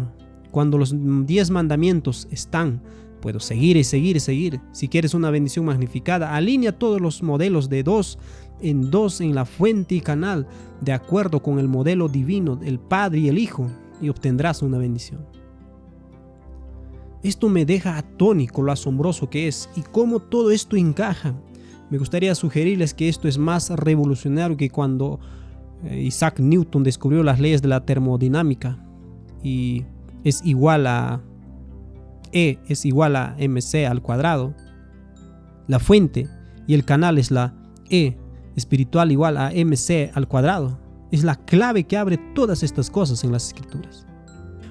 Cuando los 10 mandamientos están, puedo seguir y seguir y seguir. Si quieres una bendición magnificada, alinea todos los modelos de 2 en 2 en la fuente y canal, de acuerdo con el modelo divino, el Padre y el Hijo, y obtendrás una bendición. Esto me deja atónito lo asombroso que es y cómo todo esto encaja. Me gustaría sugerirles que esto es más revolucionario que cuando Isaac Newton descubrió las leyes de la termodinámica y es igual a E es igual a mc al cuadrado. La fuente y el canal es la E espiritual igual a mc al cuadrado. Es la clave que abre todas estas cosas en las escrituras.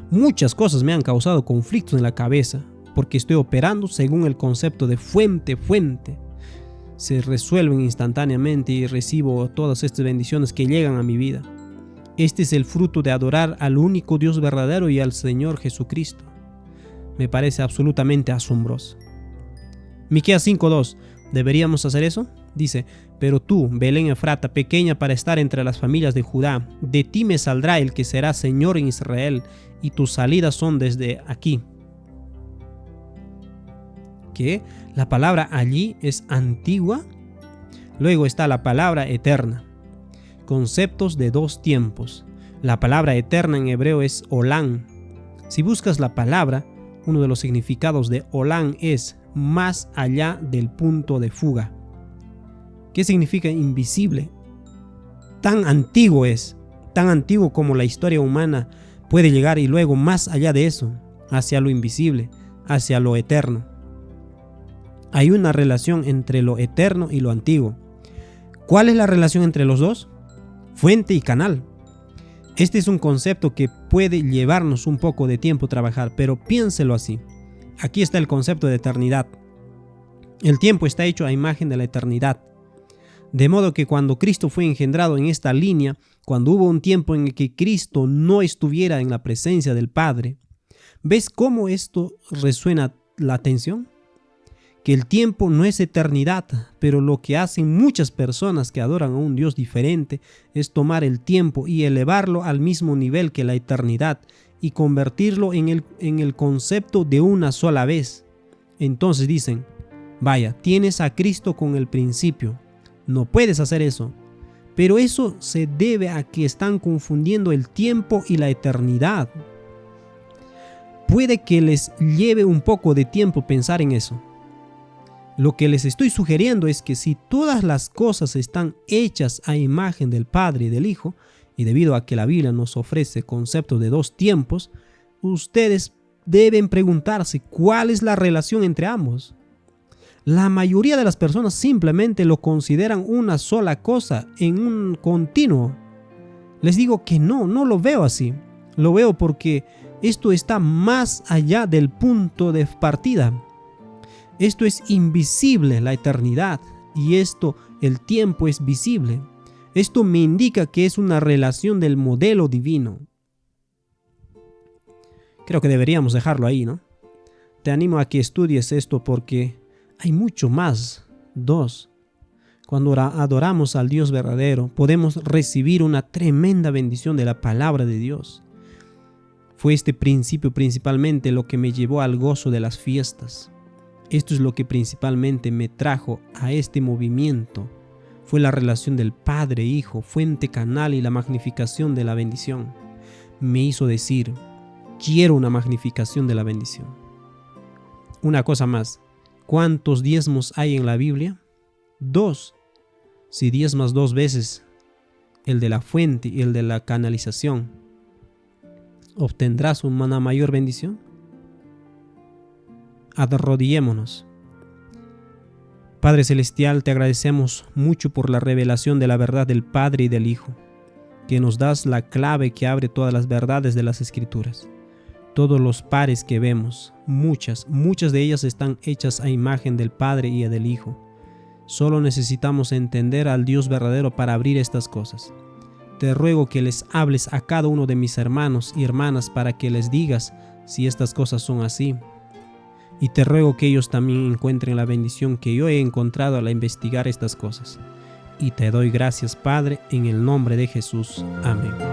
Muchas cosas me han causado conflictos en la cabeza porque estoy operando según el concepto de fuente. Se resuelven instantáneamente y recibo todas estas bendiciones que llegan a mi vida. Este es el fruto de adorar al único Dios verdadero y al Señor Jesucristo. Me parece absolutamente asombroso. Miqueas 5:2. ¿Deberíamos hacer eso? Dice: pero tú, Belén Efrata, pequeña para estar entre las familias de Judá, de ti me saldrá el que será Señor en Israel, y tus salidas son desde aquí. Que la palabra allí es antigua. Luego está la palabra eterna. Conceptos de 2 tiempos. La palabra eterna en hebreo es Olán. Si buscas la palabra, uno de los significados de Olán es más allá del punto de fuga. ¿Qué significa invisible? Tan antiguo es, tan antiguo como la historia humana puede llegar y luego más allá de eso, hacia lo invisible, hacia lo eterno. Hay una relación entre lo eterno y lo antiguo. ¿Cuál es la relación entre los dos? Fuente y canal. Este es un concepto que puede llevarnos un poco de tiempo trabajar, pero piénselo así. Aquí está el concepto de eternidad. El tiempo está hecho a imagen de la eternidad. De modo que cuando Cristo fue engendrado en esta línea, cuando hubo un tiempo en el que Cristo no estuviera en la presencia del Padre, ¿ves cómo esto resuena la atención? Que el tiempo no es eternidad, pero lo que hacen muchas personas que adoran a un Dios diferente es tomar el tiempo y elevarlo al mismo nivel que la eternidad y convertirlo en el concepto de una sola vez. Entonces dicen: vaya, tienes a Cristo con el principio. No puedes hacer eso. Pero eso se debe a que están confundiendo el tiempo y la eternidad. Puede que les lleve un poco de tiempo pensar en eso. Lo que les estoy sugiriendo es que si todas las cosas están hechas a imagen del Padre y del Hijo, y debido a que la Biblia nos ofrece conceptos de 2 tiempos, ustedes deben preguntarse cuál es la relación entre ambos. La mayoría de las personas simplemente lo consideran una sola cosa en un continuo. Les digo que no lo veo así. Lo veo porque esto está más allá del punto de partida. Esto es invisible, la eternidad, y el tiempo es visible. Esto me indica que es una relación del modelo divino. Creo que deberíamos dejarlo ahí, ¿no? Te animo a que estudies esto porque hay mucho más. 2. Cuando adoramos al Dios verdadero, podemos recibir una tremenda bendición de la palabra de Dios. Fue este principio principalmente lo que me llevó al gozo de las fiestas. Esto es lo que principalmente me trajo a este movimiento. Fue la relación del Padre, Hijo, fuente, canal y la magnificación de la bendición. Me hizo decir: quiero una magnificación de la bendición. Una cosa más. ¿Cuántos diezmos hay en la Biblia? 2. Si diezmas 2 veces, el de la fuente y el de la canalización, ¿obtendrás una mayor bendición? Arrodillémonos. Padre Celestial, te agradecemos mucho por la revelación de la verdad del Padre y del Hijo, que nos das la clave que abre todas las verdades de las Escrituras. Todos los pares que vemos, muchas de ellas están hechas a imagen del Padre y del Hijo. Solo necesitamos entender al Dios verdadero para abrir estas cosas. Te ruego que les hables a cada uno de mis hermanos y hermanas para que les digas si estas cosas son así. Y te ruego que ellos también encuentren la bendición que yo he encontrado al investigar estas cosas. Y te doy gracias, Padre, en el nombre de Jesús. Amén.